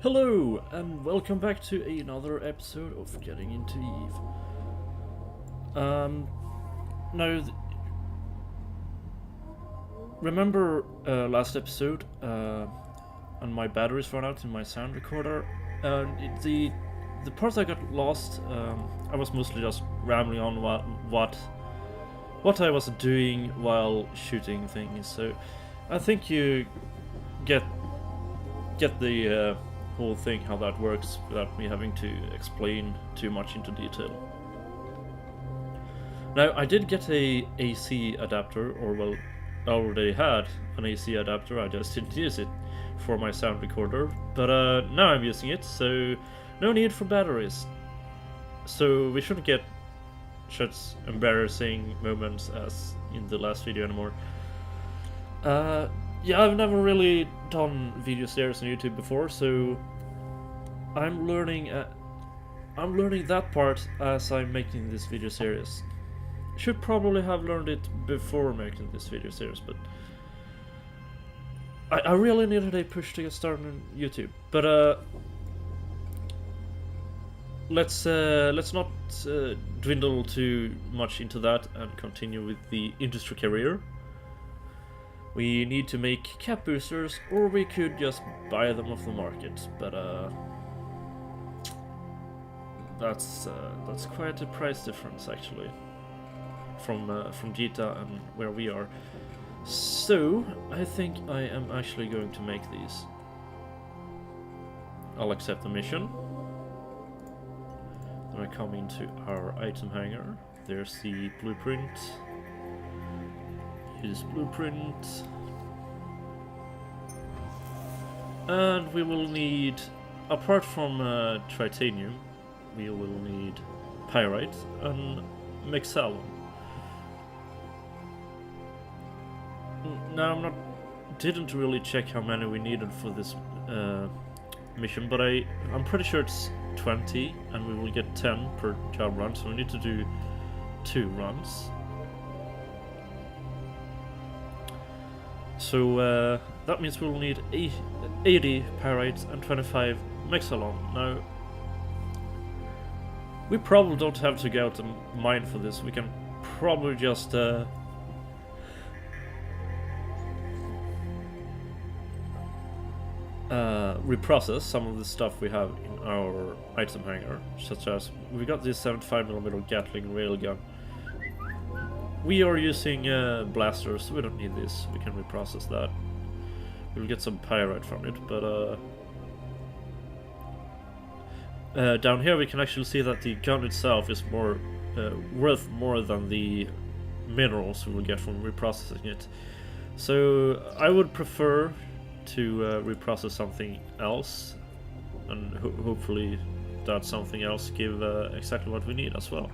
Hello, and welcome back to another episode of Getting Into Eve. Now, remember last episode, and my batteries ran out in my sound recorder, and the part that got lost, I was mostly just rambling on what I was doing while shooting things. So, I think you get the whole thing, how that works, without me having to explain too much into detail. Now, I did get a AC adapter, or well, I already had an AC adapter, I just didn't use it for my sound recorder, but now I'm using it, so no need for batteries. So we shouldn't get such embarrassing moments as in the last video anymore. Yeah, I've never really done video series on YouTube before, so I'm learning that part as I'm making this video series. Should probably have learned it before making this video series, but I really needed a push to get started on YouTube. But let's not dwindle too much into that and continue with the industry career. We need to make cap boosters, or we could just buy them off the market, but that's quite a price difference actually from Gita and where we are. So I think I am actually going to make these. I'll accept the mission. Then I come into our item hanger. There's the blueprint. Use blueprint. And we will need, apart from titanium, we will need pyrite and mexalum. Now didn't really check how many we needed for this mission, but I'm pretty sure it's 20, and we will get 10 per job run, so we need to do 2 runs. So that means we'll need 80 pyrite and 25 mexalum. Now, we probably don't have to go out and mine for this. We can probably just reprocess some of the stuff we have in our item hanger, such as we got this 75mm Gatling railgun. We are using blasters, so we don't need this. We can reprocess that. We'll get some pyrite from it, but down here we can actually see that the gun itself is more worth more than the minerals we will get from reprocessing it. So I would prefer to reprocess something else, and hopefully that something else give exactly what we need as well.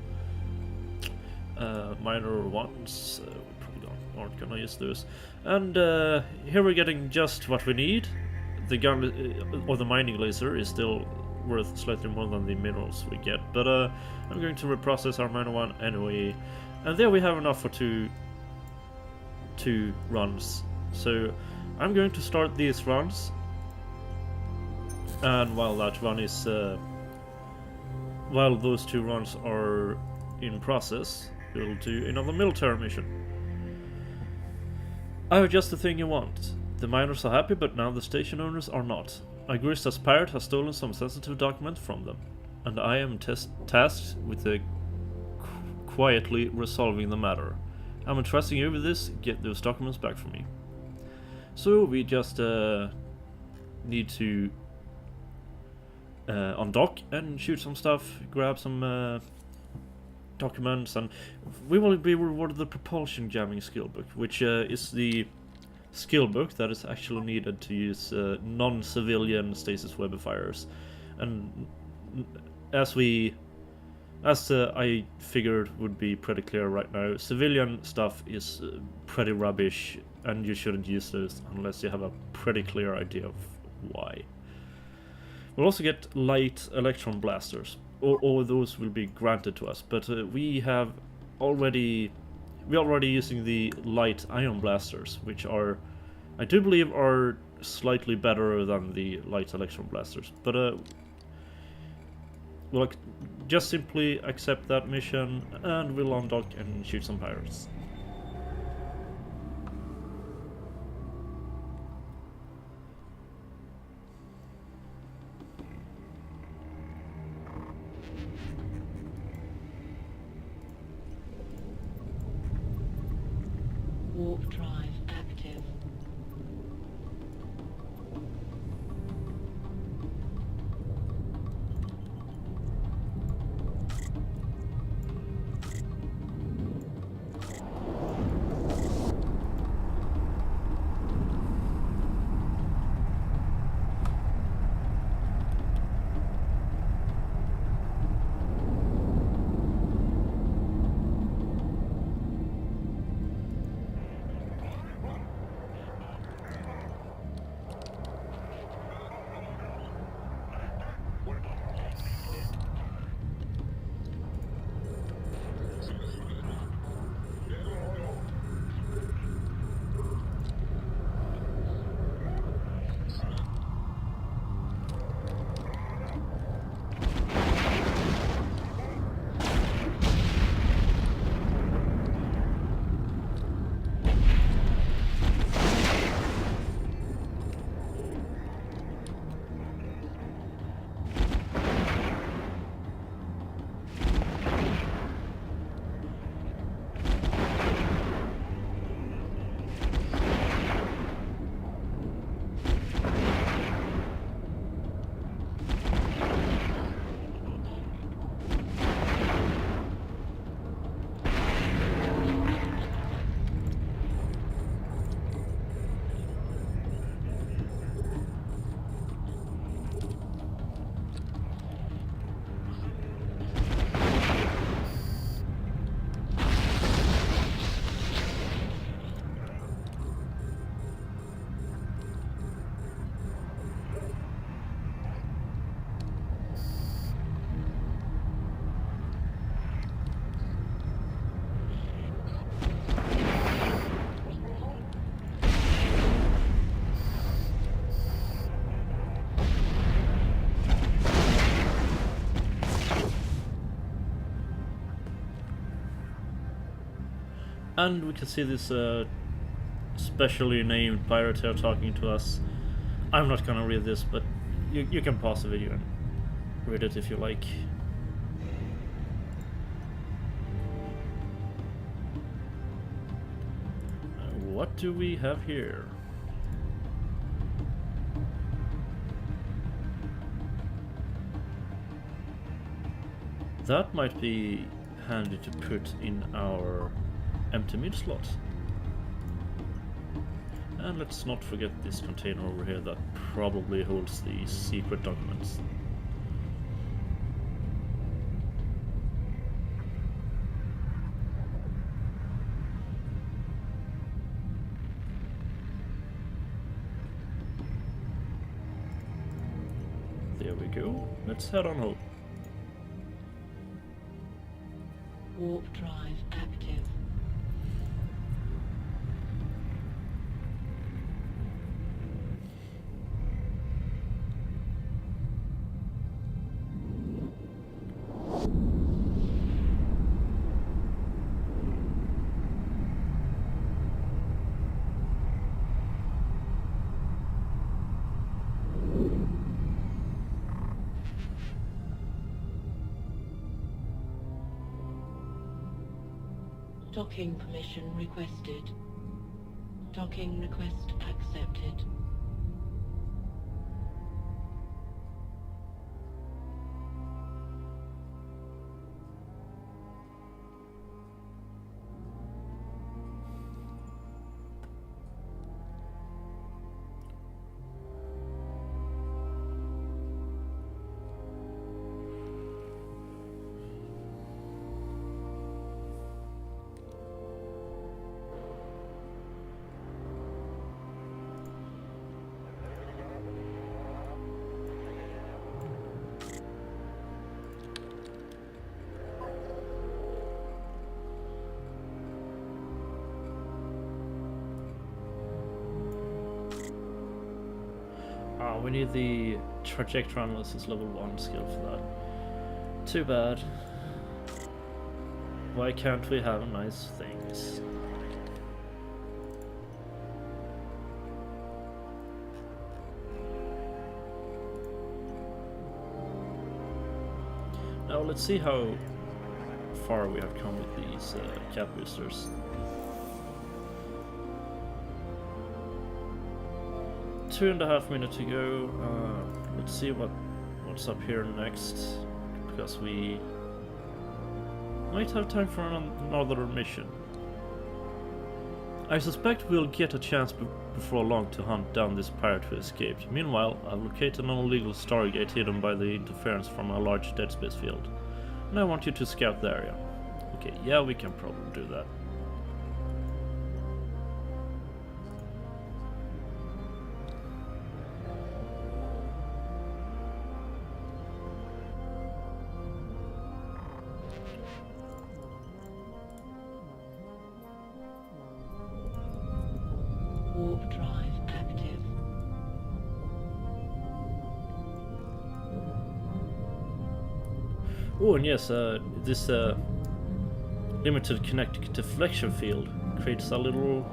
Minor ones, we probably aren't gonna use those. And here we're getting just what we need. The gun or the mining laser is still worth slightly more than the minerals we get, but I'm going to reprocess our minor one anyway. And there we have enough for two runs. So I'm going to start these runs, and while that run is while those 2 runs are in process, we'll do another military mission. I have just the thing you want. The miners are happy, but now the station owners are not. Agrista's pirate has stolen some sensitive document from them, and I am tasked with quietly resolving the matter. I'm entrusting you with this. Get those documents back for me. So we just need to undock and shoot some stuff, grab some documents, and we will be rewarded the propulsion jamming skill book, which is the skill book that is actually needed to use non-civilian stasis webifiers. And as I figured would be pretty clear right now, civilian stuff is pretty rubbish, and you shouldn't use those unless you have a pretty clear idea of why. We'll also get light electron blasters. All those will be granted to us, but we're already using the light ion blasters, which are, I do believe, are slightly better than the light electron blasters. But we'll just simply accept that mission and we'll undock and shoot some pirates. Warp drive active. And we can see this specially named pirate here talking to us. I'm not gonna read this, but you can pause the video and read it if you like. What do we have here? That might be handy to put in our empty mid slot. And let's not forget this container over here that probably holds the secret documents. There we go. Let's head on home. Warp drive active. Docking permission requested. Docking request accepted. Ah, we need the trajectory analysis level 1 skill for that. Too bad. Why can't we have nice things? Now let's see how far we have come with these cap boosters. 2.5 minutes to go. Let's see what's up here next, because we might have time for another mission. I suspect we'll get a chance before long to hunt down this pirate who escaped. Meanwhile, I've located an illegal stargate hidden by the interference from a large dead space field, and I want you to scout the area. Okay, yeah, we can probably do that. Warp drive active. Oh, and yes, this limited kinetic deflection field creates a little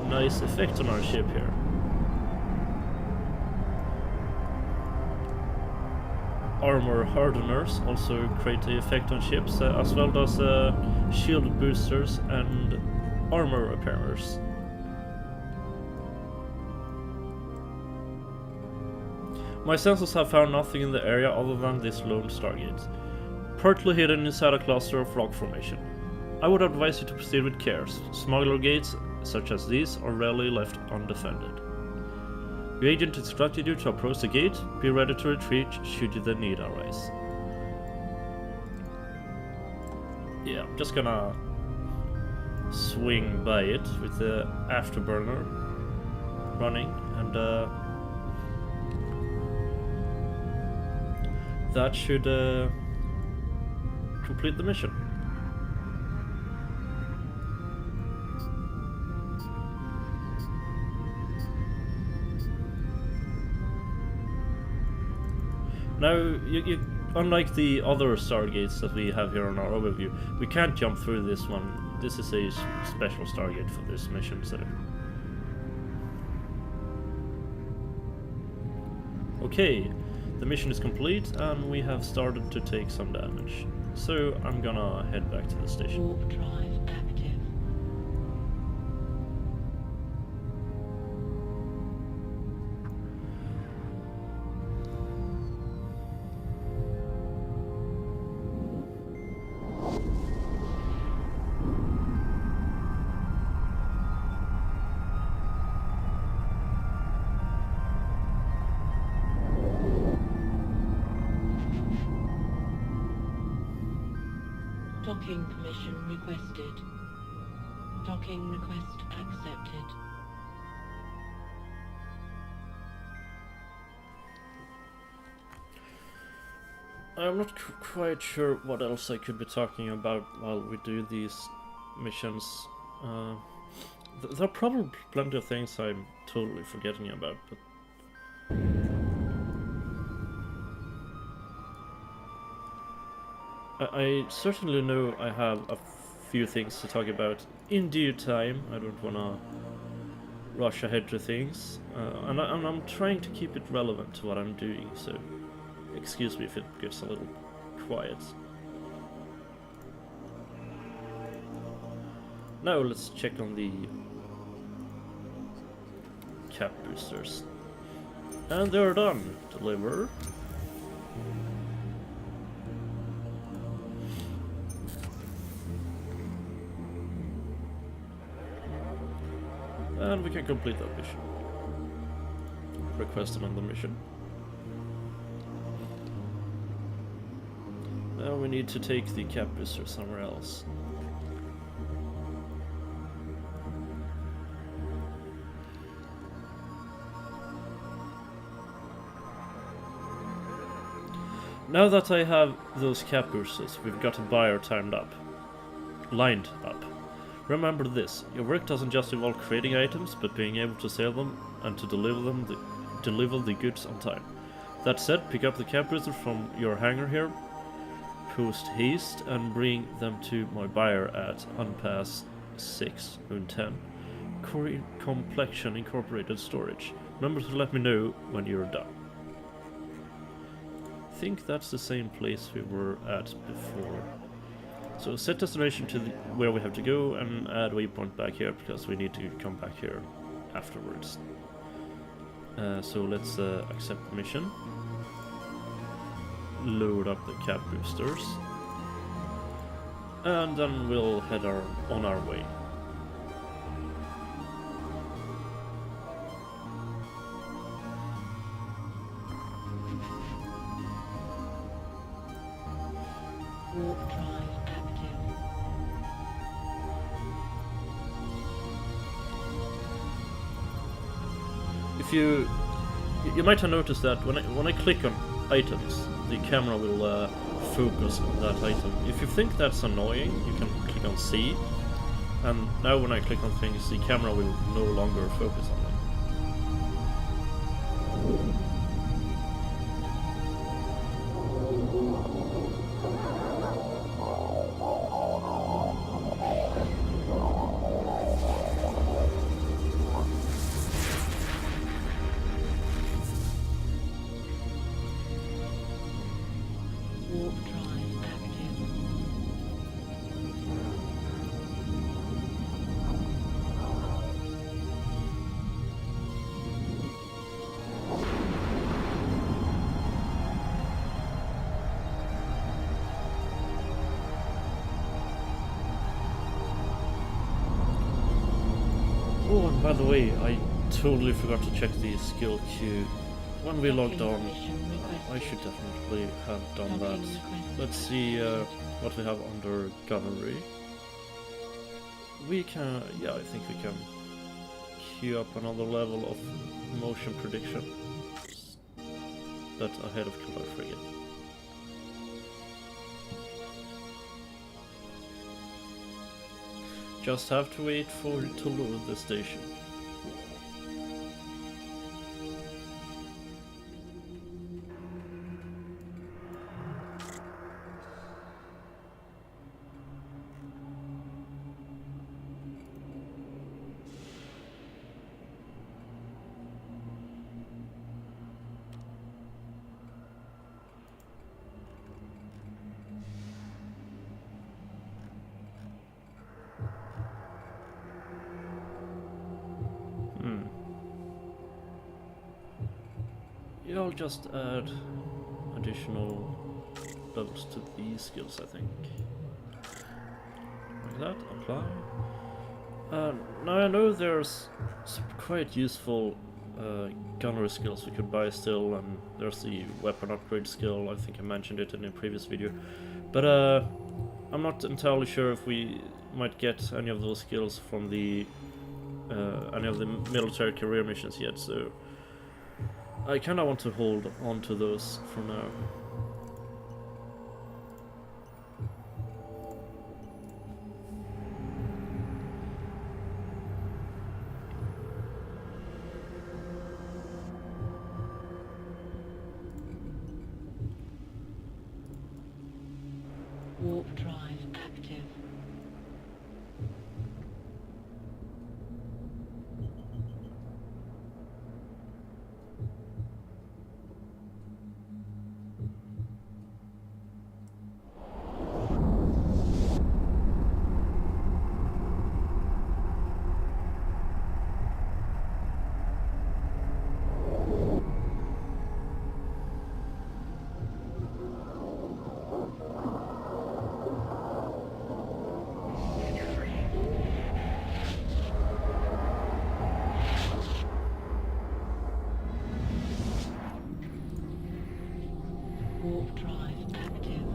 nice effect on our ship here. Armor hardeners also create the effect on ships, as well as shield boosters and armor repairers. My sensors have found nothing in the area other than this lone stargate, partly hidden inside a cluster of rock formation. I would advise you to proceed with care. Smuggler gates, such as these, are rarely left undefended. Your agent instructed you to approach the gate. Be ready to retreat should the need arise. Yeah, I'm just gonna swing by it with the afterburner running, and that should complete the mission. Now, unlike the other stargates that we have here on our overview, we can't jump through this one. This is a special stargate for this mission, so... Okay, the mission is complete and we have started to take some damage. So I'm gonna head back to the station. Warp drive active. Docking permission requested. Docking request accepted. I'm not quite sure what else I could be talking about while we do these missions. There are probably plenty of things I'm totally forgetting about, but... I certainly know I have a few things to talk about in due time. I don't wanna rush ahead to things, and I'm trying to keep it relevant to what I'm doing, so excuse me if it gets a little quiet. Now let's check on the cap boosters. And they're done. Deliver. And we can complete that mission. Request another mission. Now we need to take the cap booster somewhere else. Now that I have those cap boosters, we've got a buyer lined up. Remember this, your work doesn't just involve creating items, but being able to sell them and to deliver them deliver the goods on time. That said, pick up the Carebears from your hangar here, post haste, and bring them to my buyer at Unpass 6 Moon 10. Complexion Incorporated Storage. Remember to let me know when you're done. I think that's the same place we were at before. So set destination to where we have to go and add waypoint back here because we need to come back here afterwards. So let's accept the mission. Load up the cab boosters. And then we'll head on our way. Warp drive active. If you might have noticed that when I click on items, the camera will focus on that item. If you think that's annoying, you can click on C, and now when I click on things, the camera will no longer focus on them. Warp drive active. Oh, and by the way, I totally forgot to check the skill queue. When we logged on, I should definitely have done that. Let's see what we have under gunnery. We can, yeah, I think we can queue up another level of motion prediction, but ahead of Killer Frigate. Just have to wait for it to load the station. Yeah, I'll just add additional levels to these skills, I think. Like that, apply. Now I know there's some quite useful gunnery skills we could buy still, and there's the weapon upgrade skill, I think I mentioned it in a previous video. But I'm not entirely sure if we might get any of those skills from the any of the military career missions yet, so I kinda want to hold on to those for now. Warp drive active. Warp drive active.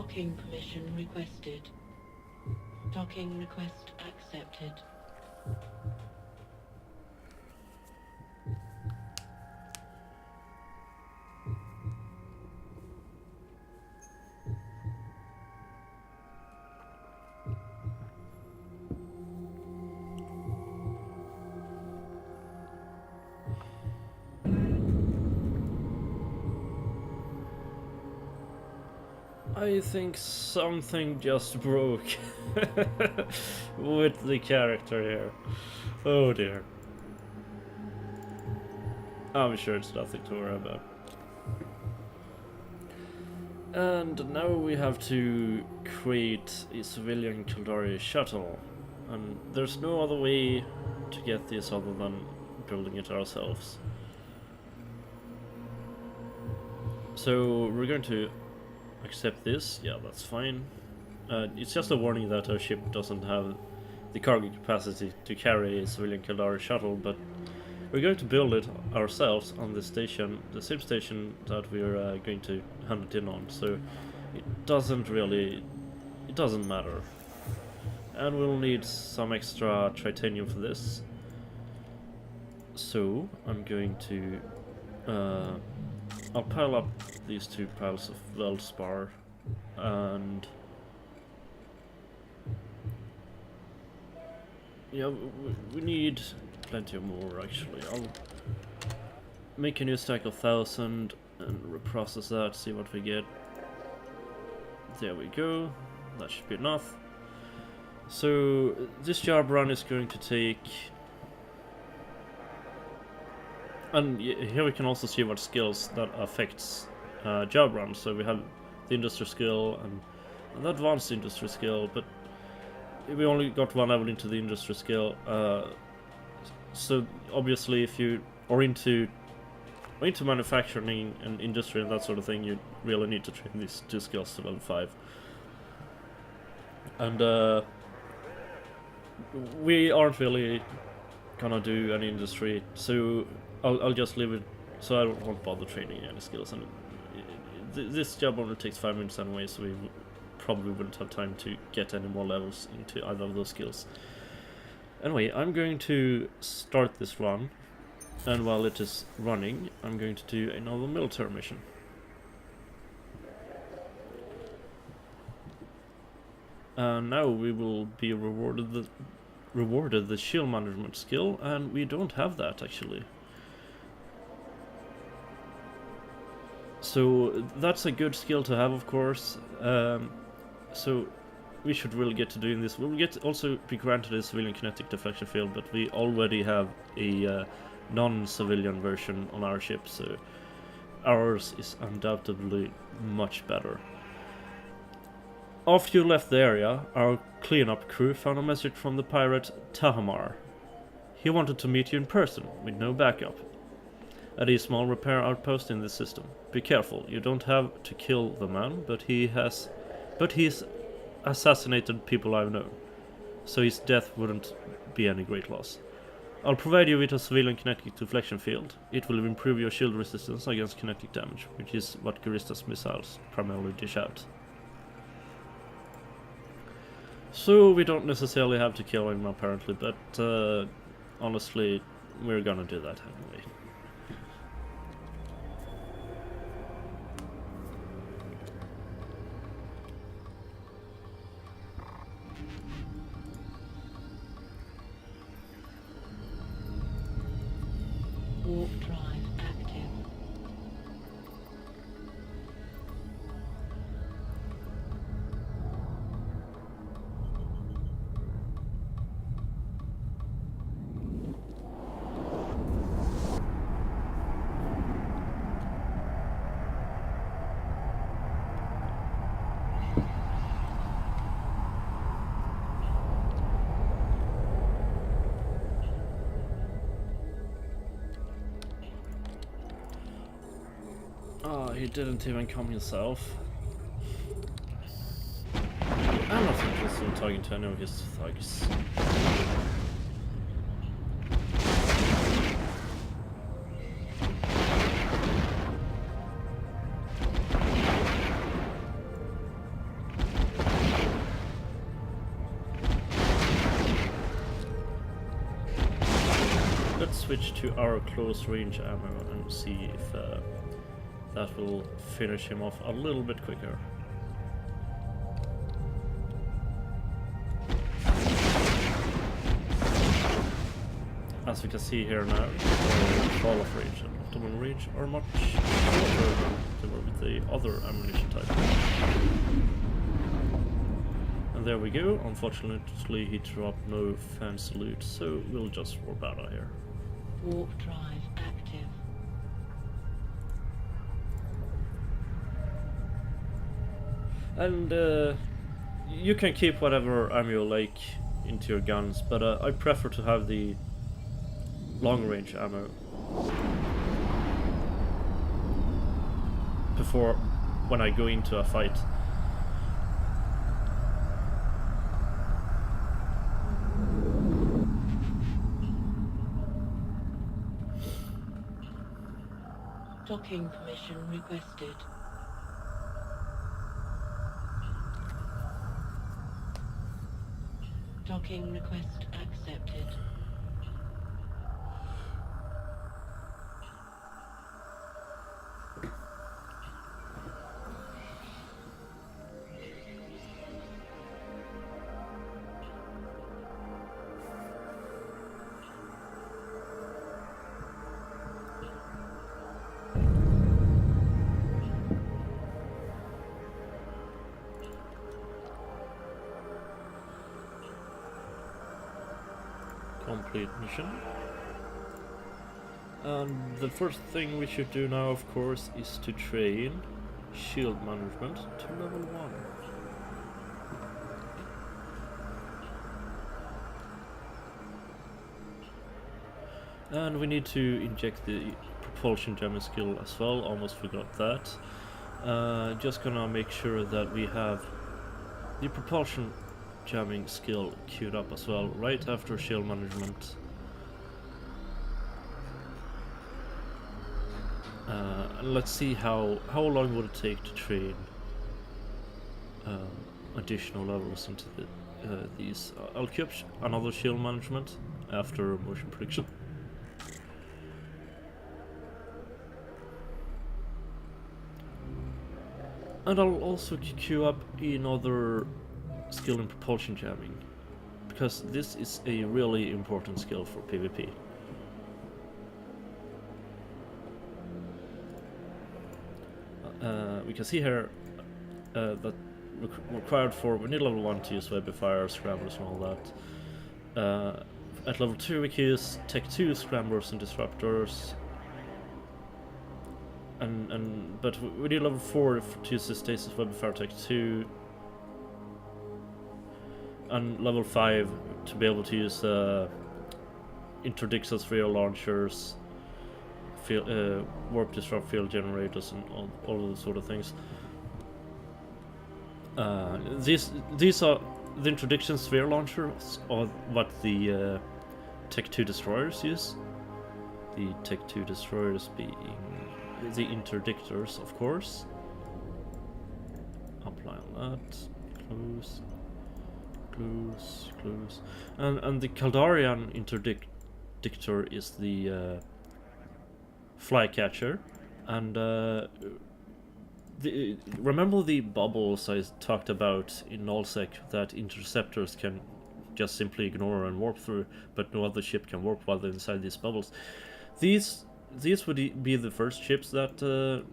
Docking permission requested. Docking request accepted. I think something just broke with the character here. Oh dear. I'm sure it's nothing to worry about. And now we have to create a civilian Kildari shuttle. And there's no other way to get this other than building it ourselves. So we're going to accept this. Yeah, that's fine. It's just a warning that our ship doesn't have the cargo capacity to carry a civilian Kildari shuttle, but we're going to build it ourselves on this station, the same station that we're going to hand it in on, so it doesn't matter. And we'll need some extra titanium for this. So I'm going to I'll pile up these 2 piles of Veldspar, and yeah, we need plenty of more actually. I'll make a new stack of 1,000 and reprocess that, see what we get. There we go, that should be enough. So this job run is going to take, and here we can also see what skills that affects job runs. So we have the industry skill and the advanced industry skill, but we only got 1 level into the industry skill. So obviously, if you are into manufacturing and industry and that sort of thing, you really need to train these 2 skills to level 5. And we aren't really gonna do any industry, so I'll just leave it. So I won't bother training any skills, and this job only takes 5 minutes anyway, so we probably wouldn't have time to get any more levels into either of those skills. Anyway, I'm going to start this run, and while it is running, I'm going to do another military mission. And now we will be rewarded the shield management skill, and we don't have that actually. So that's a good skill to have, of course. So we should really get to doing this. We'll also be granted a civilian kinetic deflection field, but we already have a non-civilian version on our ship, so ours is undoubtedly much better. After you left the area, our cleanup crew found a message from the pirate Tahamar. He wanted to meet you in person, with no backup, at a small repair outpost in the system. Be careful, you don't have to kill the man, but he's assassinated people I've known, so his death wouldn't be any great loss. I'll provide you with a civilian kinetic deflection field. It will improve your shield resistance against kinetic damage, which is what Carista's missiles primarily dish out. So we don't necessarily have to kill him apparently, but honestly, we're gonna do that anyway. Warp drive active. Oh, he didn't even come himself. I'm not interested in talking to any of his thugs. switch to our close range ammo and see if that will finish him off a little bit quicker. As we can see here now, fall of range and optimal range are much shorter than they were with the other ammunition type. And there we go. Unfortunately, he dropped no fancy loot, so we'll just warp out of here. Warp drive active. And you can keep whatever ammo you like into your guns, but I prefer to have the long range ammo before when I go into a fight. Docking permission requested. Docking request accepted. Complete mission. And the first thing we should do now, of course, is to train shield management to level 1. And we need to inject the propulsion jamming skill as well, almost forgot that. Just gonna make sure that we have the propulsion jamming skill queued up as well, right after shield management. And let's see how long would it take to train additional levels into these. I'll queue up another shield management after motion prediction. And I'll also queue up another skill in propulsion jamming, because this is a really important skill for PvP. We can see here that required for, we need level 1 to use weapon fire, scramblers and all that. At level 2 we can use Tech 2 scramblers and disruptors. But we need level 4 to use the stasis weapon fire Tech 2. And level 5 to be able to use interdicted sphere launchers, warp disrupt field generators, and all those sort of things. These are the interdiction sphere launchers, or what the Tech 2 destroyers use. The Tech 2 destroyers being the interdictors, of course. Apply on that. Close. Close. And the Caldarian interdictor is the flycatcher. And remember the bubbles I talked about in nullsec that interceptors can just simply ignore and warp through, but no other ship can warp while they're inside these bubbles. These would be the first ships that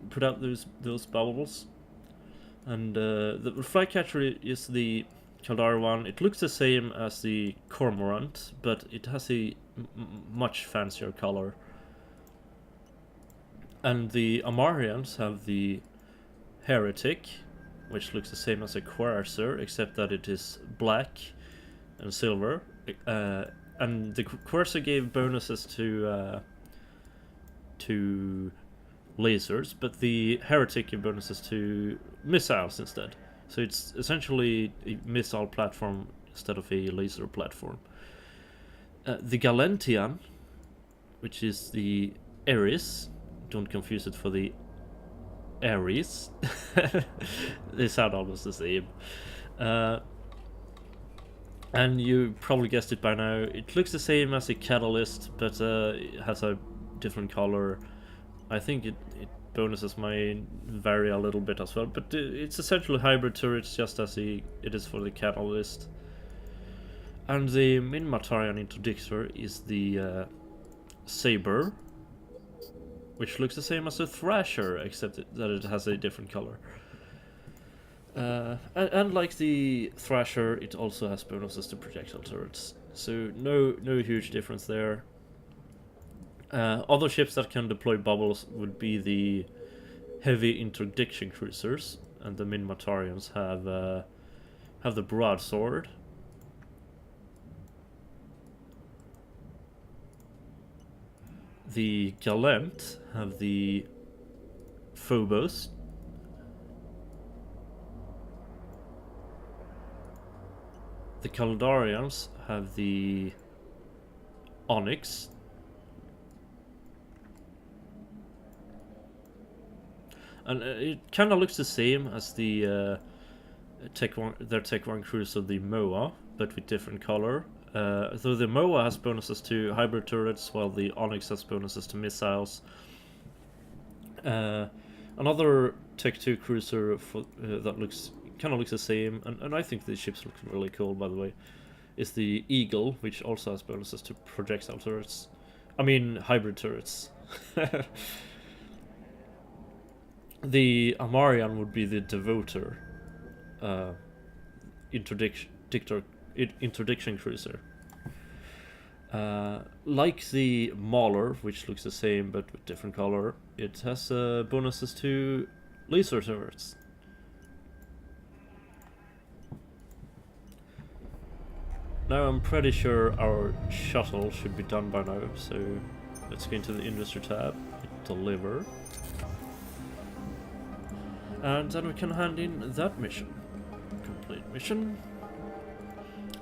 put out those bubbles. And the flycatcher is the Caldari one. It looks the same as the Cormorant, but it has a much fancier color. And the Amarians have the Heretic, which looks the same as a Quasar, except that it is black and silver. And the Quasar gave bonuses to lasers, but the Heretic gave bonuses to missiles instead. So it's essentially a missile platform instead of a laser platform. The Galentian, which is the Ares, don't confuse it for the Ares. They sound almost the same. And you probably guessed it by now. It looks the same as the Catalyst, but it has a different color. I think it bonuses might vary a little bit as well, but it's essentially hybrid turrets just as it is for the Catalyst. And the Minmatarian interdictor is the Saber, which looks the same as the Thrasher, except that it has a different color. And like the Thrasher, it also has bonuses to projectile turrets, so no huge difference there. Other ships that can deploy bubbles would be the heavy interdiction cruisers, and the Minmatarians have the broadsword. The Gallant have the Phobos. The Caldarians have the Onyx. And it kind of looks the same as the their Tech 1 cruiser, the MOA, but with different color. Though the MOA has bonuses to hybrid turrets, while the Onyx has bonuses to missiles. Another Tech 2 cruiser that kind of looks the same, and I think the ships look really cool, by the way, is the Eagle, which also has bonuses to projectile turrets. I mean, hybrid turrets. The Amarian would be the Devoter interdiction cruiser. Like the Mauler, which looks the same but with different color, it has bonuses to laser turrets. Now I'm pretty sure our shuttle should be done by now, so let's go into the industry tab, hit deliver. And then we can hand in that mission. Complete mission.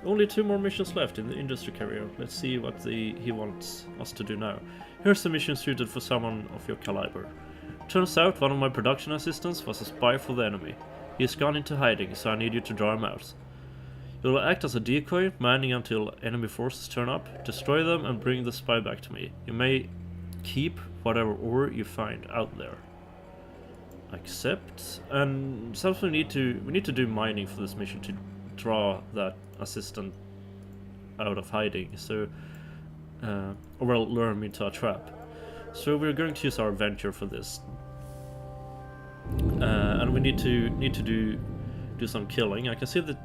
Only 2 more missions left in the industry career. Let's see what he wants us to do now. Here's a mission suited for someone of your caliber. Turns out one of my production assistants was a spy for the enemy. He's gone into hiding, so I need you to draw him out. You will act as a decoy, manning until enemy forces turn up, destroy them and bring the spy back to me. You may keep whatever ore you find out there. Accept. And since we need to do mining for this mission to draw that assistant out of hiding, so or well, lure him into a trap. So we're going to use our venture for this, and we need to do some killing. I can see that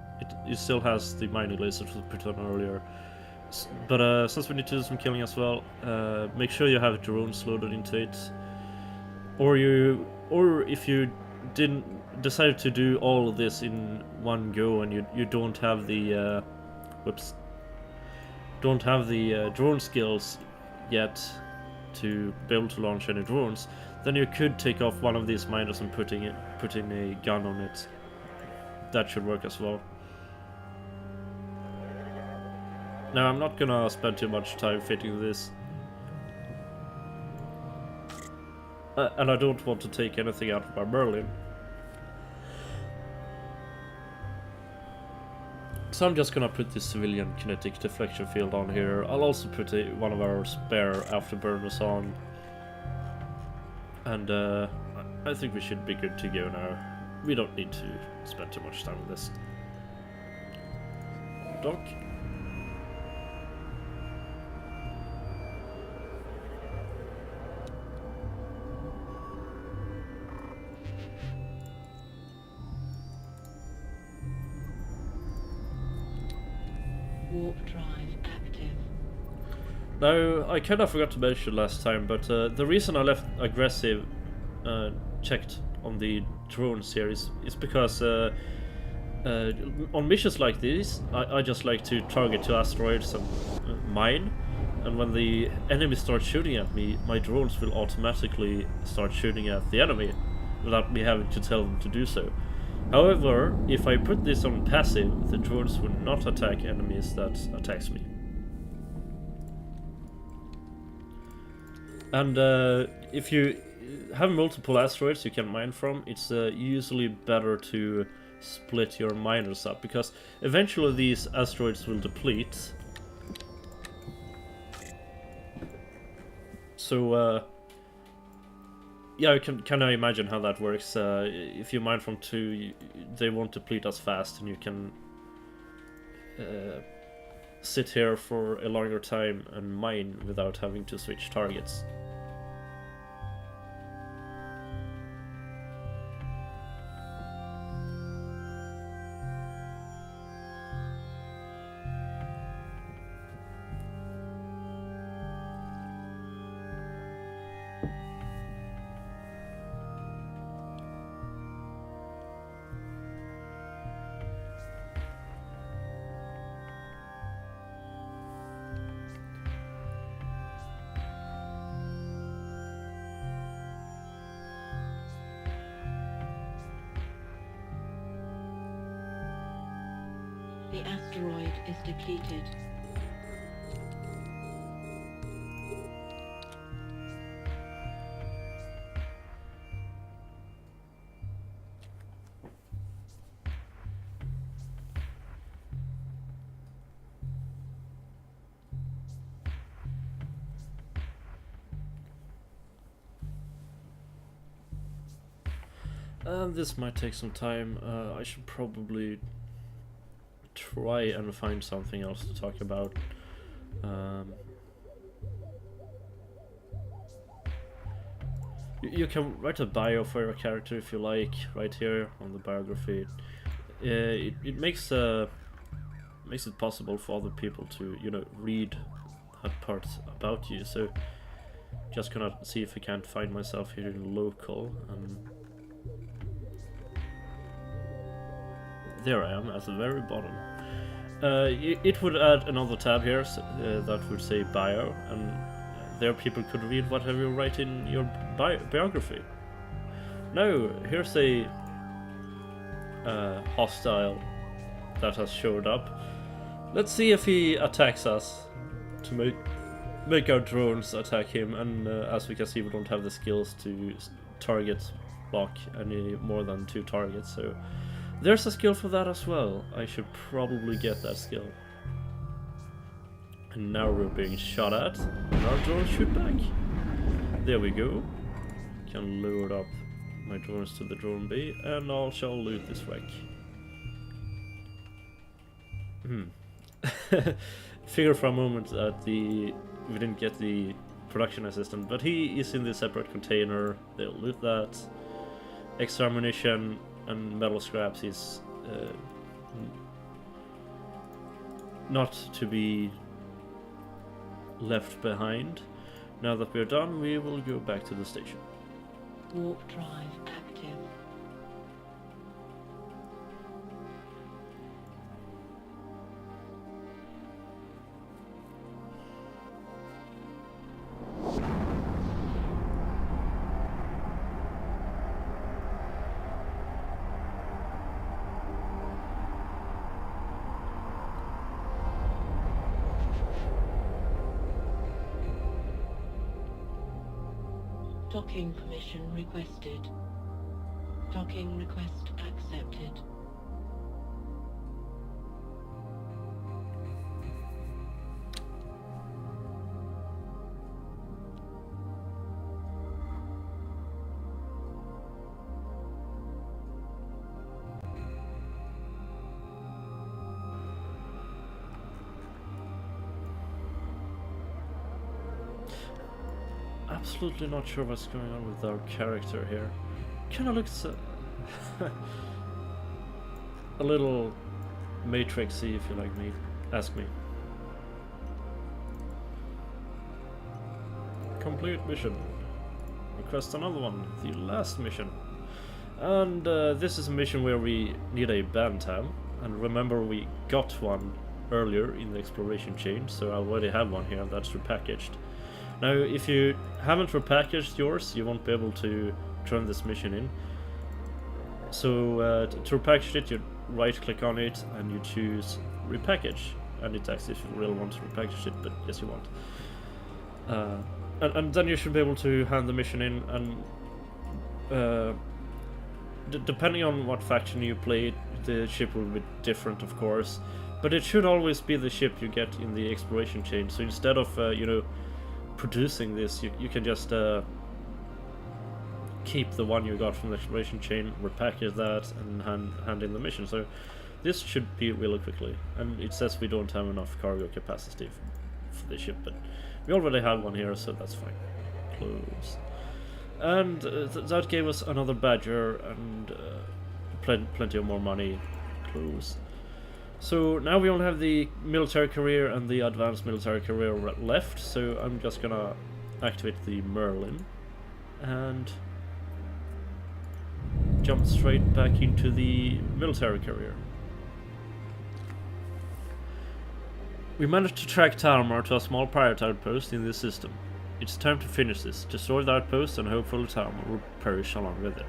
it still has the mining laser we put on earlier, but since we need to do some killing as well, make sure you have drones loaded into it, or if you didn't decide to do all of this in one go and you don't have the drone skills yet to be able to launch any drones, then you could take off one of these miners and putting a gun on it. That should work as well. Now I'm not gonna spend too much time fitting this. And I don't want to take anything out of my Merlin. So I'm just gonna put this civilian kinetic deflection field on here. I'll also put one of our spare afterburners on. And I think we should be good to go now. We don't need to spend too much time with this. Dock. Warp drive active. Now, I kind of forgot to mention last time, but the reason I left aggressive checked on the drone series is because on missions like these, I just like to target 2 asteroids and mine, and when the enemy starts shooting at me, my drones will automatically start shooting at the enemy without me having to tell them to do so. However, if I put this on passive, the drones will not attack enemies that attacks me. And if you have multiple asteroids you can mine from, it's usually better to split your miners up, because eventually these asteroids will deplete. So yeah, I can kind of imagine how that works. If you mine from 2, they won't deplete as fast, and you can sit here for a longer time and mine without having to switch targets. The asteroid is depleted. This might take some time. I should probably try and find something else to talk about. You can write a bio for your character if you like, right here on the biography. It makes it possible for other people to, you know, read that part about you. So just gonna see if I can't find myself here in local, and there I am at the very bottom. It would add another tab here that would say bio, and there people could read whatever you write in your biography. Now, here's a hostile that has showed up. Let's see if he attacks us to make our drones attack him, and as we can see, we don't have the skills to target block any more than 2 targets, so there's a skill for that as well. I should probably get that skill. And now we're being shot at, and our drones shoot back. There we go. Can load up my drones to the drone bay, and I shall loot this wreck. Figure for a moment that we didn't get the production assistant, but he is in the separate container. They'll loot that. Extra ammunition and metal scraps is not to be left behind. Now that we're done, we will go back to the station. Warp drive active. Docking permission requested. Docking request accepted. Absolutely not sure what's going on with our character here. Kinda looks a little Matrixy, if you like me. Ask me. Complete mission. Request another one. The last mission. And this is a mission where we need a Bantam. And remember, we got one earlier in the exploration chain, so I already have one here that's repackaged. Now, if you haven't repackaged yours, you won't be able to turn this mission in. So to repackage it, you right-click on it and you choose repackage. And it asks if you really want to repackage it, but yes, you want. And then you should be able to hand the mission in, and depending on what faction you play, the ship will be different, of course. But it should always be the ship you get in the exploration chain. So instead of producing this, you can just keep the one you got from the exploration chain, repackage that, and hand in the mission. So this should be really quickly. And it says we don't have enough cargo capacity for the ship, but we already have one here, so that's fine. Close. And that gave us another badger and plenty of more money. Close. So now we only have the military career and the advanced military career left, so I'm just gonna activate the Merlin and jump straight back into the military career. We managed to track Talmar to a small pirate outpost in this system. It's time to finish this, destroy the outpost, and hopefully Talmar will perish along with it.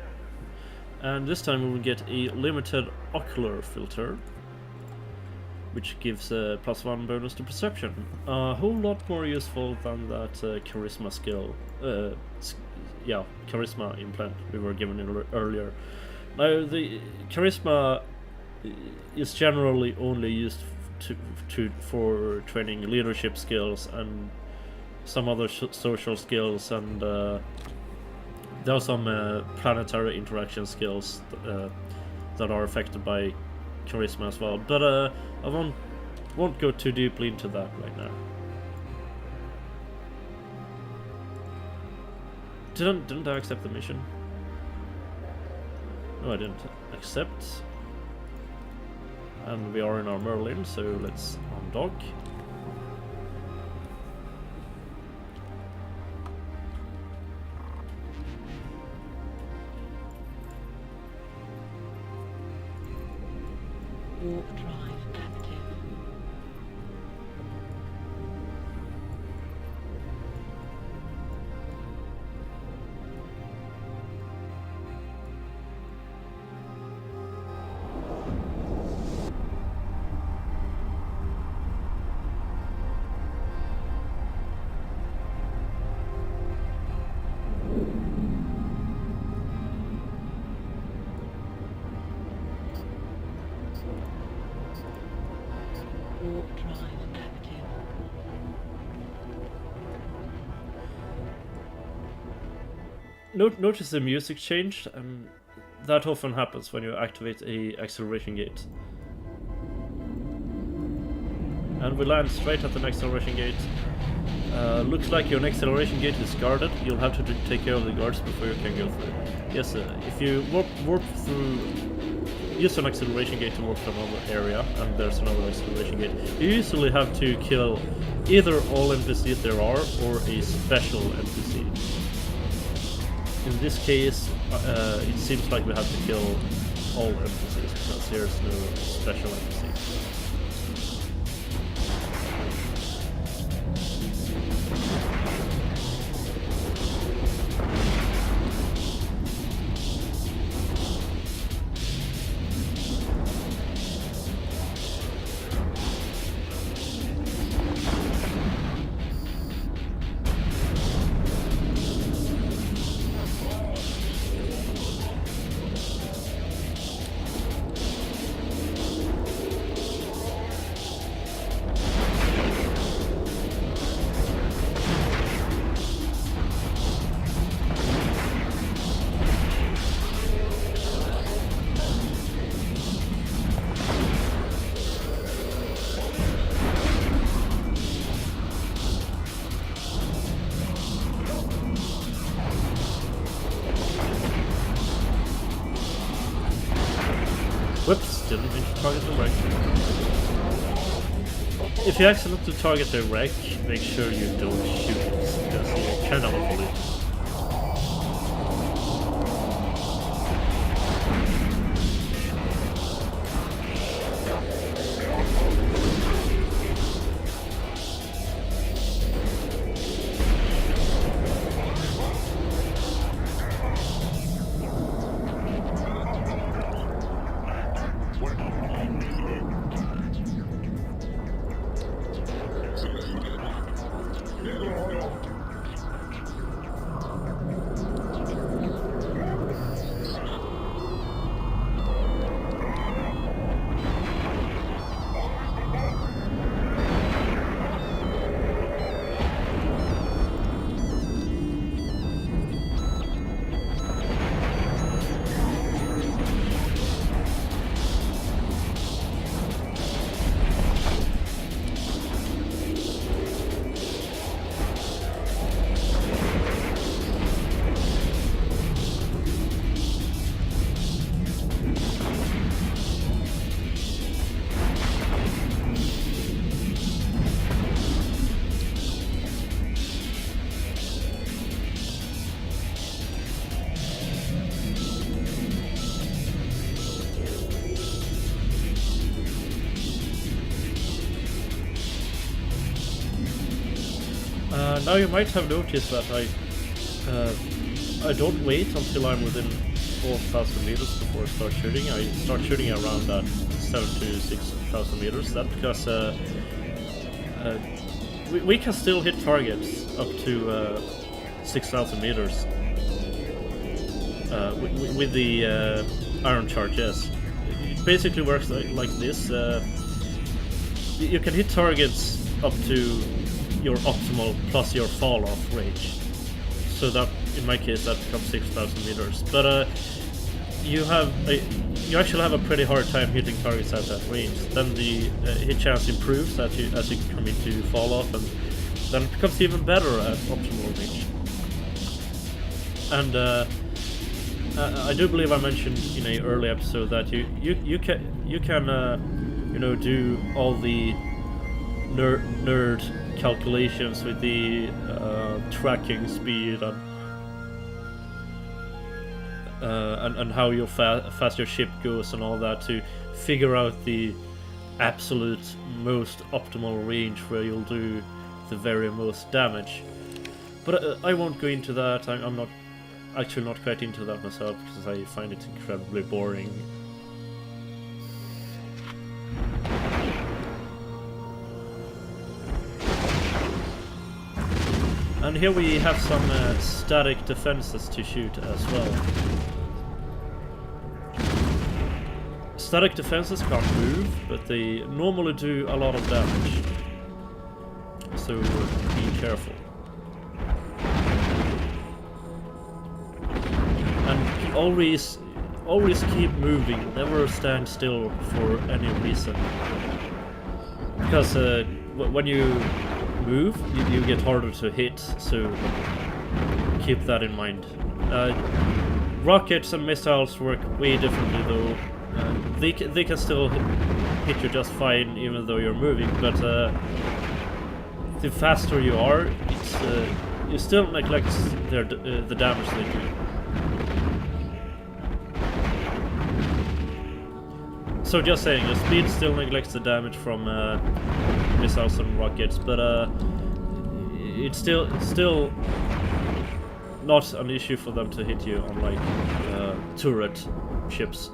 And this time we will get a limited ocular filter, which gives a +1 bonus to perception. A whole lot more useful than that charisma skill. Charisma implant we were given earlier. Now, the charisma is generally only used for training leadership skills and some other social skills, and there are some planetary interaction skills that are affected by charisma as well, but I won't go too deeply into that right now. Didn't I accept the mission? No, I didn't accept. And we are in our Merlin, so let's undock. Warp drive active. Warp drive active. Notice the music changed, and that often happens when you activate a acceleration gate. And we land straight at the next acceleration gate. Looks like your next acceleration gate is guarded. You'll have to take care of the guards before you can go through. Yes, if you warp through, use an acceleration gate to warp to another area, and there's another acceleration gate. You usually have to kill either all NPCs there are, or a special NPC. In this case, it seems like we have to kill all NPCs, because there's no special NPC. Whoops, didn't mean to target the wreck. If you accidentally target the wreck, make sure you don't shoot it, because you cannot avoid it. Now you might have noticed that I don't wait until I'm within 4,000 meters before I start shooting. I start shooting around that 7 to 6,000 meters. That's because we can still hit targets up to 6,000 meters with the iron charge. Yes, it basically works like this. You can hit targets up to your optimal plus your fall off range. So that, in my case, that becomes 6,000 meters. But you actually have a pretty hard time hitting targets at that range. Then the hit chance improves as you come into fall off, and then it becomes even better at optimal range. And I do believe I mentioned in an early episode that you can do all the nerd calculations with the tracking speed and how fast your ship goes and all that to figure out the absolute most optimal range where you'll do the very most damage. But I won't go into that. I'm not quite into that myself because I find it incredibly boring. And here we have some static defenses to shoot as well. Static defenses can't move, but they normally do a lot of damage. So be careful. And always keep moving, never stand still for any reason. Because when you move, you get harder to hit, so keep that in mind. Rockets and missiles work way differently though. They can still hit you just fine even though you're moving, but the faster you are, you still neglect the damage they do. So just saying, the speed still neglects the damage from missiles and rockets, but it's still not an issue for them to hit you, unlike turret ships.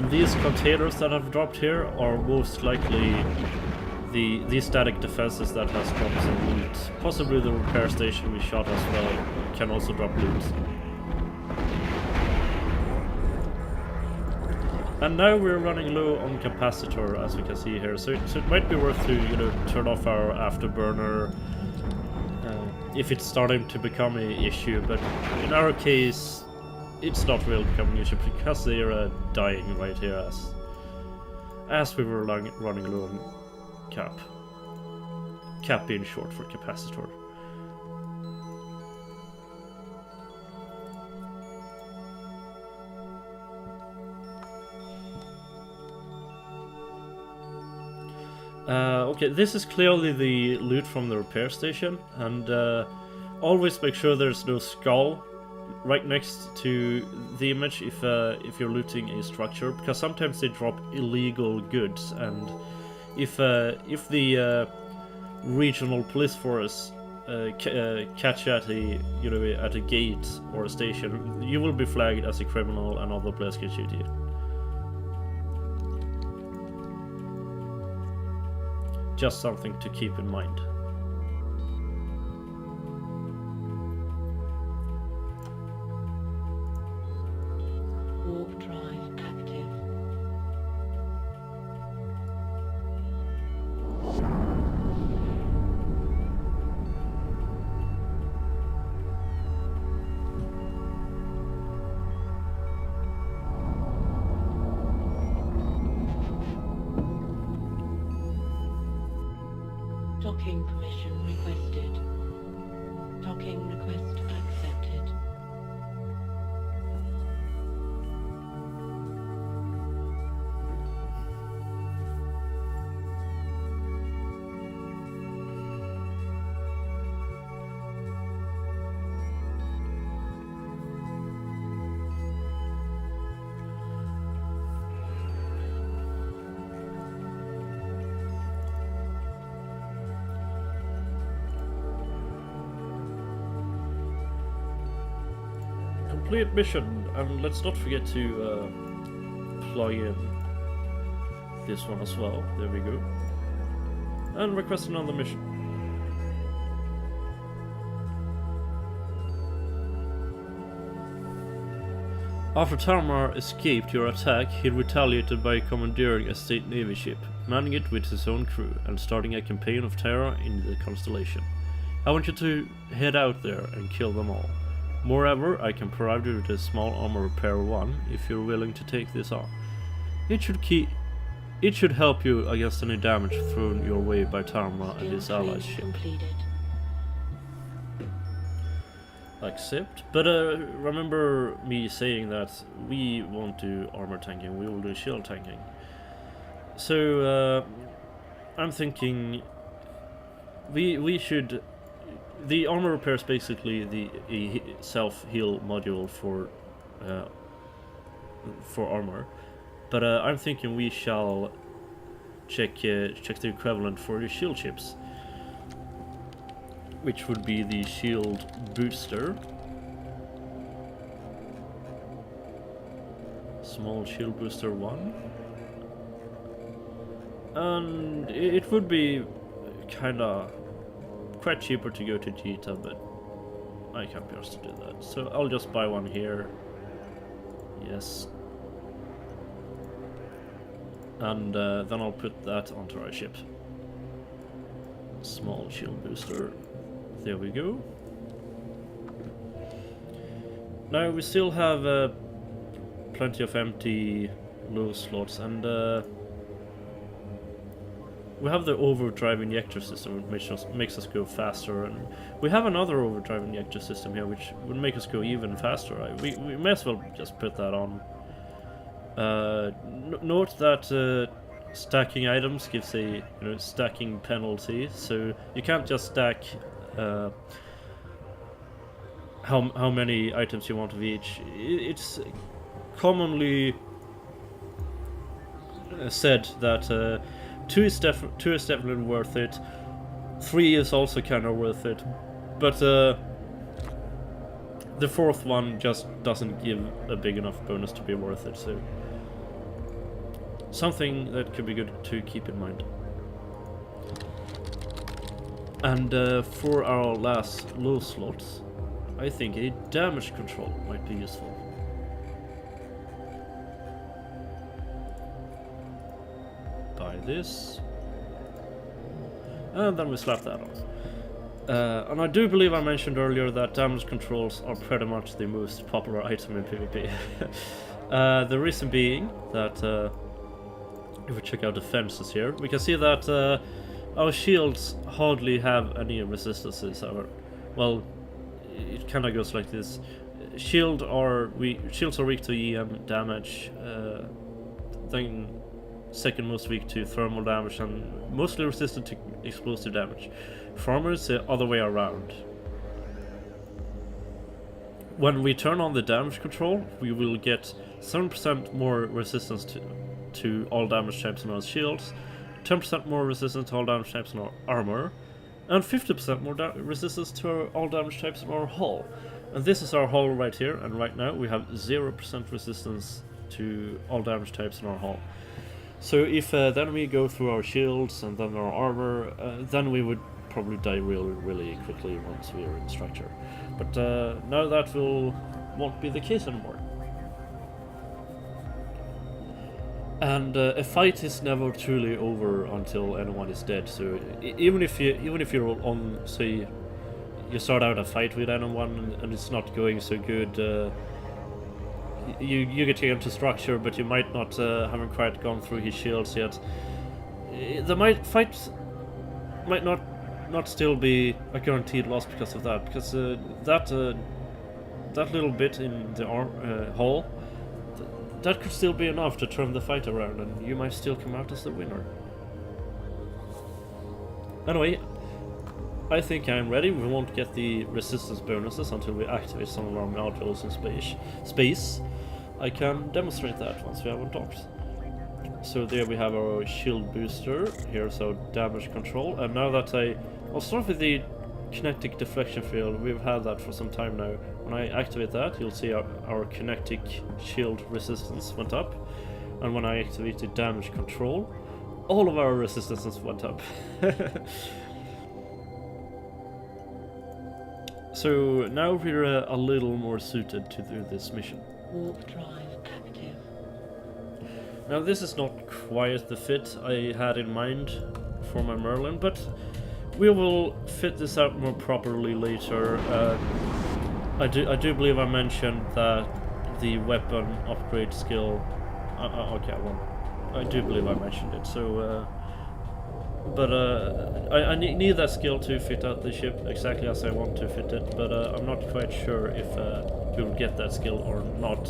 These containers that have dropped here are most likely the static defenses that has dropped some loot. Possibly the repair station we shot as well can also drop loot. And now we're running low on capacitor, as we can see here, so it might be worth to turn off our afterburner if it's starting to become an issue, but in our case it's not really becoming an issue because they are dying right here as we were running low on cap. Cap being short for capacitor. Okay, this is clearly the loot from the repair station, and always make sure there's no skull right next to the image if you're looting a structure, because sometimes they drop illegal goods, and if the regional police force catch at a gate or a station, you will be flagged as a criminal and other players can shoot you. Just something to keep in mind. Warp drive active. Docking permission requested. Docking request accepted. Complete mission, and let's not forget to plug in this one as well. There we go. And request another mission. After Tarmar escaped your attack, he retaliated by commandeering a state navy ship, manning it with his own crew, and starting a campaign of terror in the constellation. I want you to head out there and kill them all. Moreover, I can provide you with a small armor repair 1 if you're willing to take this on. It should help you against any damage thrown your way by Tarma and his allies' ship. Completed. Accept. But remember me saying that we won't do armor tanking, we will do shield tanking. So I'm thinking we should. The armor repair is basically the self-heal module for armor, but I'm thinking we shall check the equivalent for the shield chips, which would be the shield booster, small shield booster 1, and it would be kinda quite cheaper to go to Jita, but I can't be asked to do that. So I'll just buy one here. Yes. And then I'll put that onto our ship. Small shield booster. There we go. Now we still have plenty of empty low slots, and we have the overdrive injector system, which makes us go faster, and we have another overdrive injector system here, which would make us go even faster. Right? We may as well just put that on. Note that stacking items gives a stacking penalty, so you can't just stack how many items you want of each. It's commonly said that 2 is definitely worth it. 3 is also kind of worth it, but the 4th one just doesn't give a big enough bonus to be worth it. So something that could be good to keep in mind. And for our last low slots, I think a damage control might be useful. Buy this, and then we slap that on. And I do believe I mentioned earlier that damage controls are pretty much the most popular item in PvP. The reason being that if we check out defenses here, we can see that our shields hardly have any resistances. Well, it kind of goes like this: shields are weak to EM damage, then second most weak to thermal damage, and mostly resistant to explosive damage. For armor, it's the other way around. When we turn on the damage control, we will get 7% more resistance to all damage types in our shields, 10% more resistance to all damage types in our armor, and 50% more resistance to all damage types in our hull. And this is our hull right here, and right now we have 0% resistance to all damage types in our hull. So if then we go through our shields and then our armor, then we would probably die really quickly once we are in structure. But now that won't be the case anymore. And a fight is never truly over until anyone is dead. So even if you're on, say, you start out a fight with anyone and it's not going so good, you get into structure, but you might not haven't quite gone through his shields yet. The fight might not not still be a guaranteed loss because of that, because that little bit in the hole, that could still be enough to turn the fight around, and you might still come out as the winner. Anyway, I think I'm ready. We won't get the resistance bonuses until we activate some of our modules in space. I can demonstrate that once we have undocked. So there we have our shield booster. Here's our damage control. And now that I'll start with the kinetic deflection field. We've had that for some time now. When I activate that, you'll see our kinetic shield resistance went up. And when I activate the damage control, all of our resistances went up. So now we're a little more suited to do this mission. Warp drive active. Now this is not quite the fit I had in mind for my Merlin, but we will fit this out more properly later. I do believe I mentioned that the weapon upgrade skill. Okay, well, I do believe I mentioned it. So, I need that skill to fit out the ship exactly as I want to fit it. But I'm not quite sure if we'll get that skill or not.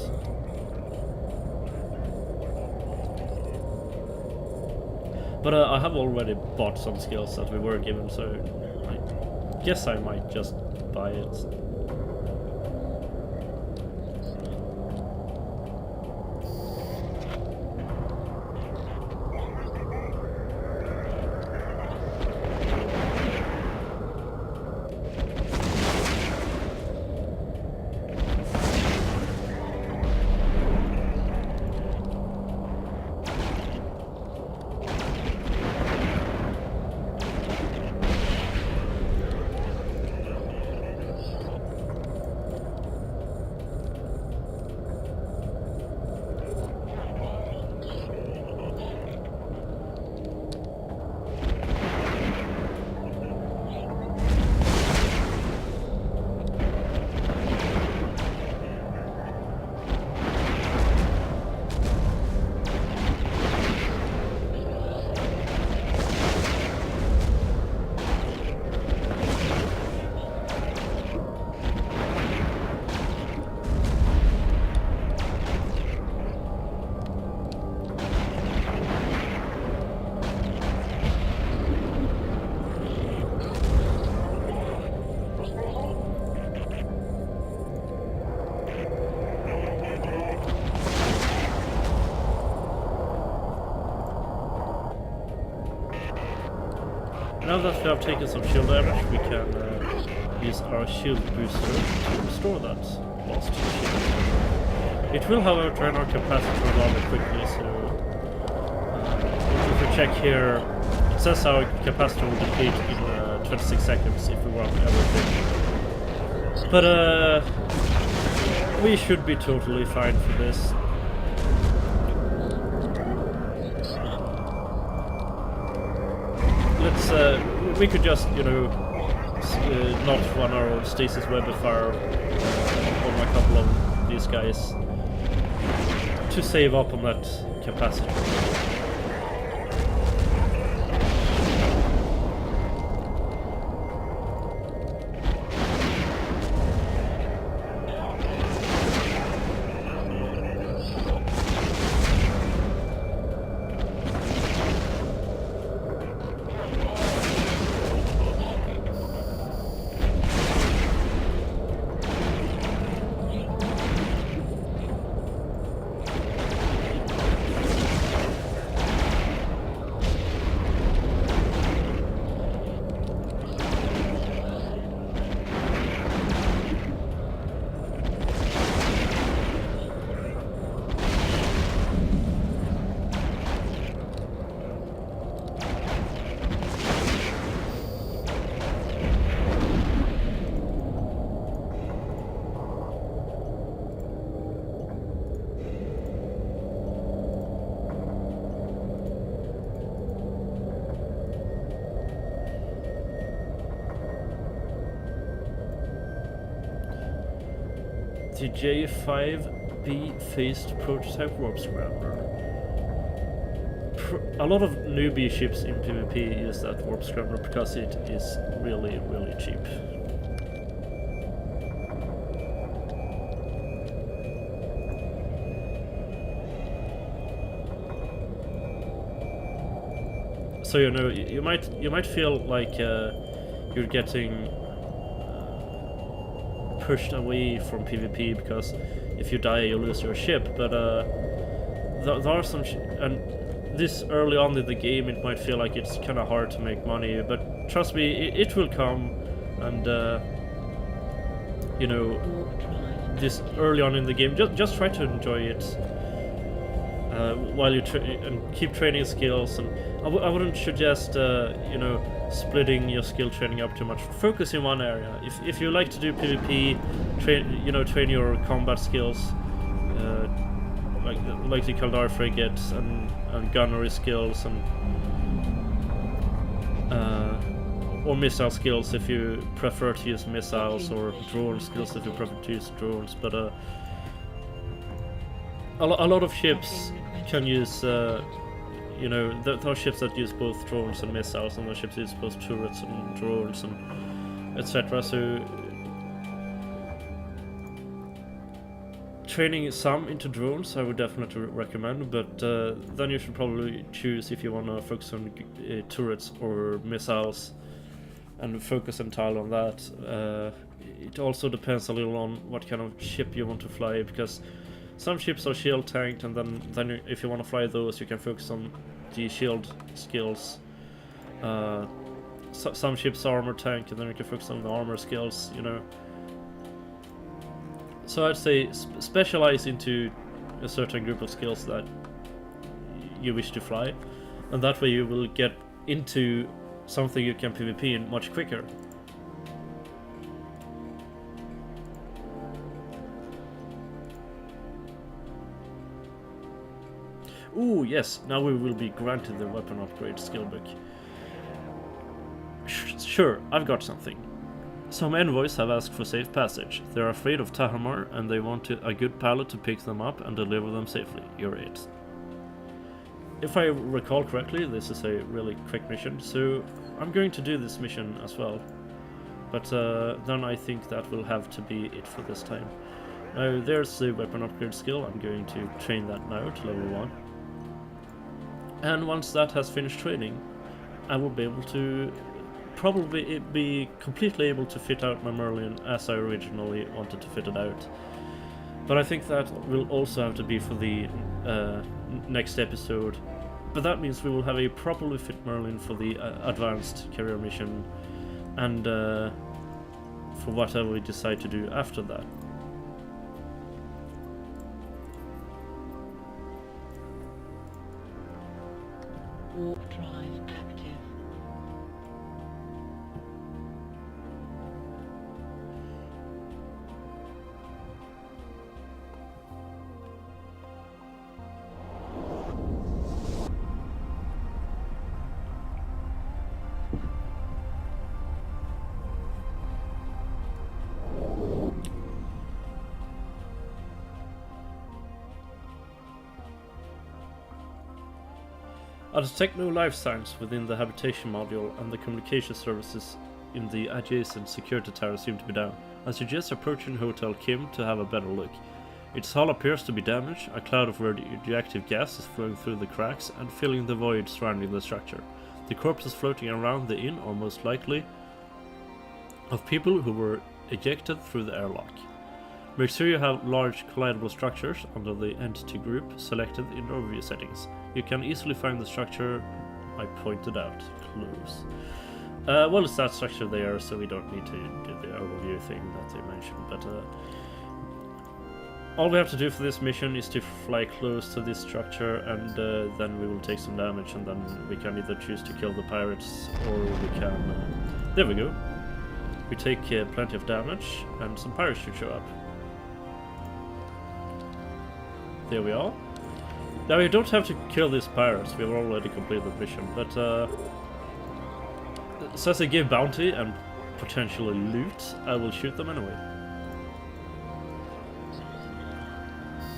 But I have already bought some skills that we were given, so I guess I might just buy it. Now that we have taken some shield damage, we can use our shield booster to restore that lost shield. It will, however, drain our capacitor rather quickly, so if we check here, it says our capacitor will deplete in 26 seconds if we run everything. But we should be totally fine for this. We could just, you know, not run our stasis web and fire on a couple of these guys to save up on that capacitor. The J5B phased prototype warp scrambler. a lot of newbie ships in PvP use that warp scrambler because it is really, really cheap. So you know, you might feel like you're getting pushed away from PvP because if you die you lose your ship, but there are some and this early on in the game it might feel like it's kind of hard to make money, but trust me, it will come, and you know, this early on in the game, just try to enjoy it while you and keep training skills. And I wouldn't suggest you know, splitting your skill training up too much. Focus in one area. If you like to do PvP, train your combat skills, like the Kaldar frigates and gunnery skills, and or missile skills if you prefer to use missiles, or drone skills if you prefer to use drones. But a lot of ships can use, you know, there are ships that use both drones and missiles, and those ships use both turrets and drones and etc. So training some into drones I would definitely recommend, but then you should probably choose if you want to focus on turrets or missiles, and focus entirely on that. It also depends a little on what kind of ship you want to fly, because some ships are shield tanked, and then if you want to fly those, you can focus on the shield skills. Some ships are armor tank, and then you can focus on the armor skills, you know. So I'd say specialize into a certain group of skills that you wish to fly, and that way you will get into something you can PvP in much quicker. Ooh, yes, now we will be granted the weapon upgrade skill book. Sure, I've got something. Some envoys have asked for safe passage. They're afraid of Tahamar, and they want a good pilot to pick them up and deliver them safely. You're it. If I recall correctly, this is a really quick mission, so I'm going to do this mission as well. But then I think that will have to be it for this time. Now there's the weapon upgrade skill. I'm going to train that now to level 1. And once that has finished training, I will be able to probably be completely able to fit out my Merlin as I originally wanted to fit it out. But I think that will also have to be for the next episode. But that means we will have a properly fit Merlin for the advanced career mission, and for whatever we decide to do after that. Warp drive active. I detect no life signs within the habitation module, and the communication services in the adjacent security tower seem to be down. I suggest approaching Hotel Kim to have a better look. Its hull appears to be damaged. A cloud of radioactive gas is flowing through the cracks and filling the void surrounding the structure. The corpses floating around the inn are most likely of people who were ejected through the airlock. Make sure you have large collidable structures under the entity group selected in overview settings. You can easily find the structure I pointed out. Close. Well, it's that structure there, so we don't need to do the overview thing that they mentioned, but all we have to do for this mission is to fly close to this structure, and then we will take some damage, and then we can either choose to kill the pirates, or we can... there we go. We take plenty of damage, and some pirates should show up. There we are. Now we don't have to kill these pirates, we've already completed the mission, but since they give bounty and potentially loot, I will shoot them anyway.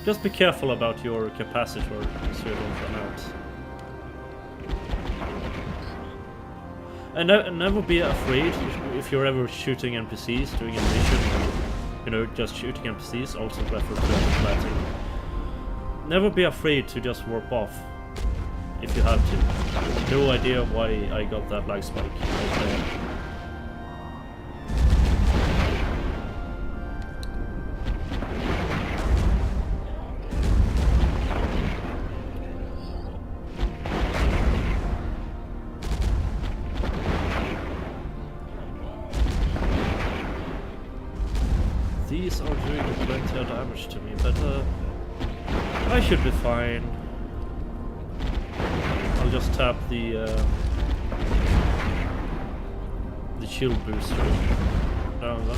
Just be careful about your capacitor so you don't run out. And never be afraid if you're ever shooting NPCs, doing a mission, or, you know, just shooting NPCs, also refer to as batting. Never be afraid to just warp off, if you have to. No idea why I got that lag spike right there. These are doing plenty of damage to me, but I should be fine. I'll just tap the shield booster down there.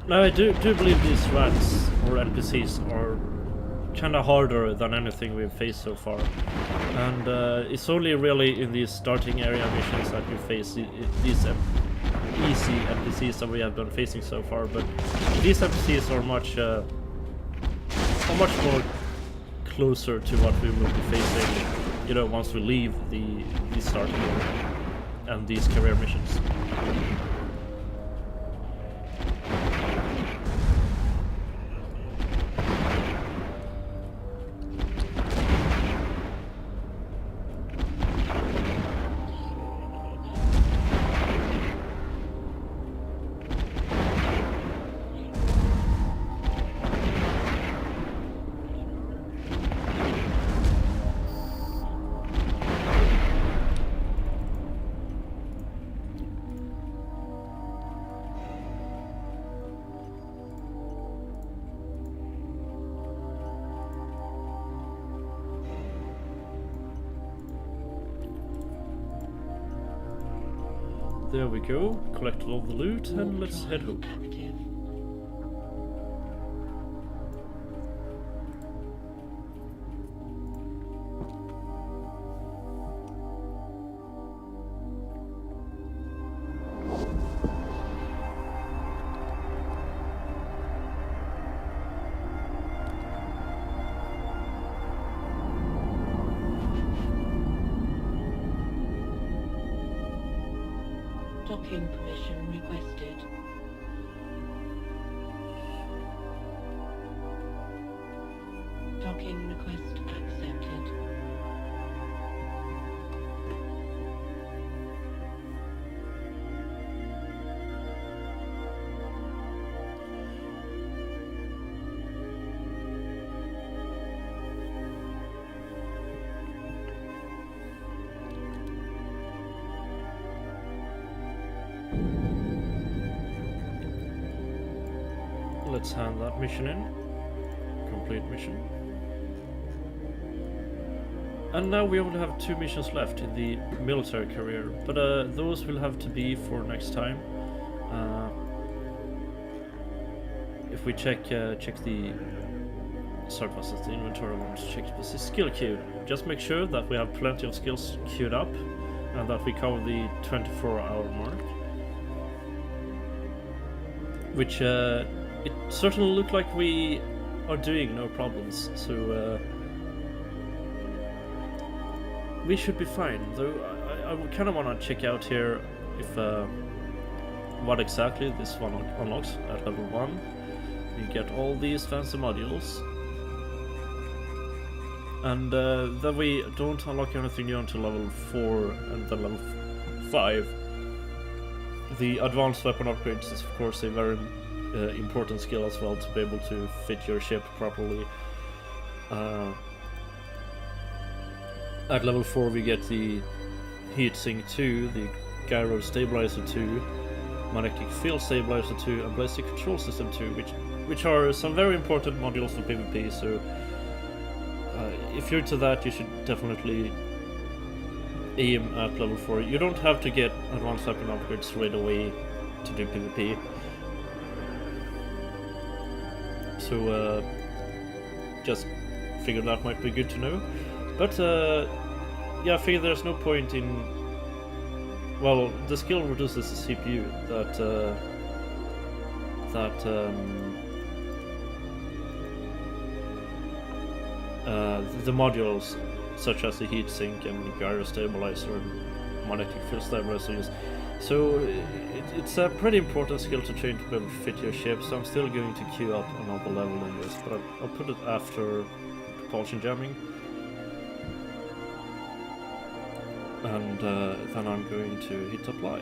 Now I do believe these rats, or NPCs, are kinda harder than anything we've faced so far. And it's only really in these starting area missions that you face these easy NPCs that we have been facing so far, but these NPCs are much more closer to what we will be facing, you know, once we leave the starting area and these career missions. There we go, collected all the loot, and let's head home. Active. Docking permission requested. Docking request accepted. Let's hand that mission in. Complete mission. And now we only have 2 missions left in the military career, but those will have to be for next time. If we check the surface of the inventory, I want to check the skill queue. Just make sure that we have plenty of skills queued up and that we cover the 24-hour mark. Which it certainly looked like we are doing, no problems, so we should be fine. Though I kind of want to check out here if what exactly this one unlocks at level 1. You get all these fancy modules, and then we don't unlock anything new until level 4 and then level 5. The advanced weapon upgrades is of course a very important skill as well, to be able to fit your ship properly. At level 4 we get the Heatsink 2, the Gyro Stabilizer 2, Magnetic Field Stabilizer 2, and Ballistic Control System 2, which are some very important modules for PvP, so if you're into that, you should definitely aim at level 4. You don't have to get advanced weapon upgrades right away to do PvP. So just figured that might be good to know. But yeah, I figure there's no point in... Well, the skill reduces the CPU the modules such as the heatsink and the gyro stabilizer and magnetic field stabilizer use. So it's a pretty important skill to train to be able to fit your ship, so I'm still going to queue up another level in this, but I'll put it after propulsion jamming. And then I'm going to hit apply.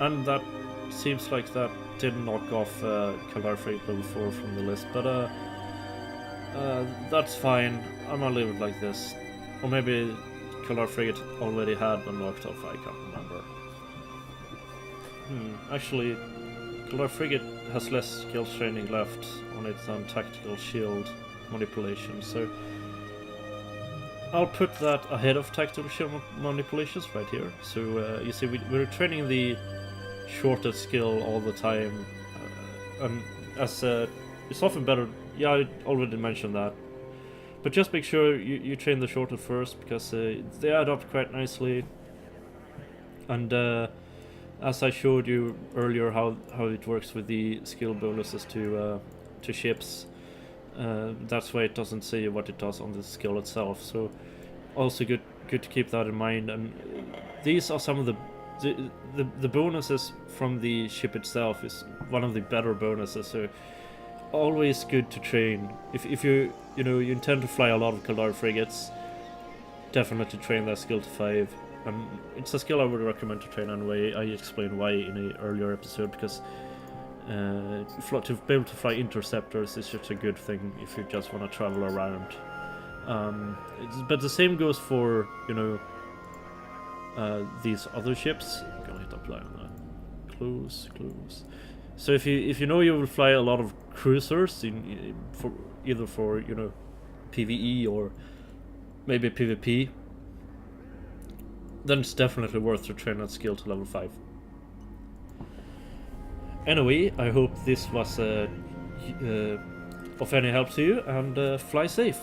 And that seems like that did knock off Carebears Freight level 4 from the list, but that's fine. I'm gonna leave it like this. Or maybe Carebears Freight already had been knocked off, I can't remember. Actually, Carebears Frigate has less skills training left on it than tactical shield manipulation, so I'll put that ahead of tactical shield manipulations right here. So you see, we're training the shortest skill all the time, and as it's often better. Yeah, I already mentioned that, but just make sure you train the shorter first, because they add up quite nicely. And as I showed you earlier, how it works with the skill bonuses to ships. That's why it doesn't say what it does on the skill itself. So also good to keep that in mind. And these are some of the bonuses from the ship itself. Is one of the better bonuses. So always good to train. If you intend to fly a lot of Carebears frigates, definitely train that skill to 5. And it's a skill I would recommend to train anyway. I explained why in an earlier episode, because to be able to fly interceptors is just a good thing if you just want to travel around. But the same goes for these other ships. I'm gonna hit apply on that. Close. So if you know you will fly a lot of cruisers either for PvE or maybe PvP, then it's definitely worth to train that skill to level 5. Anyway, I hope this was of any help to you, and fly safe.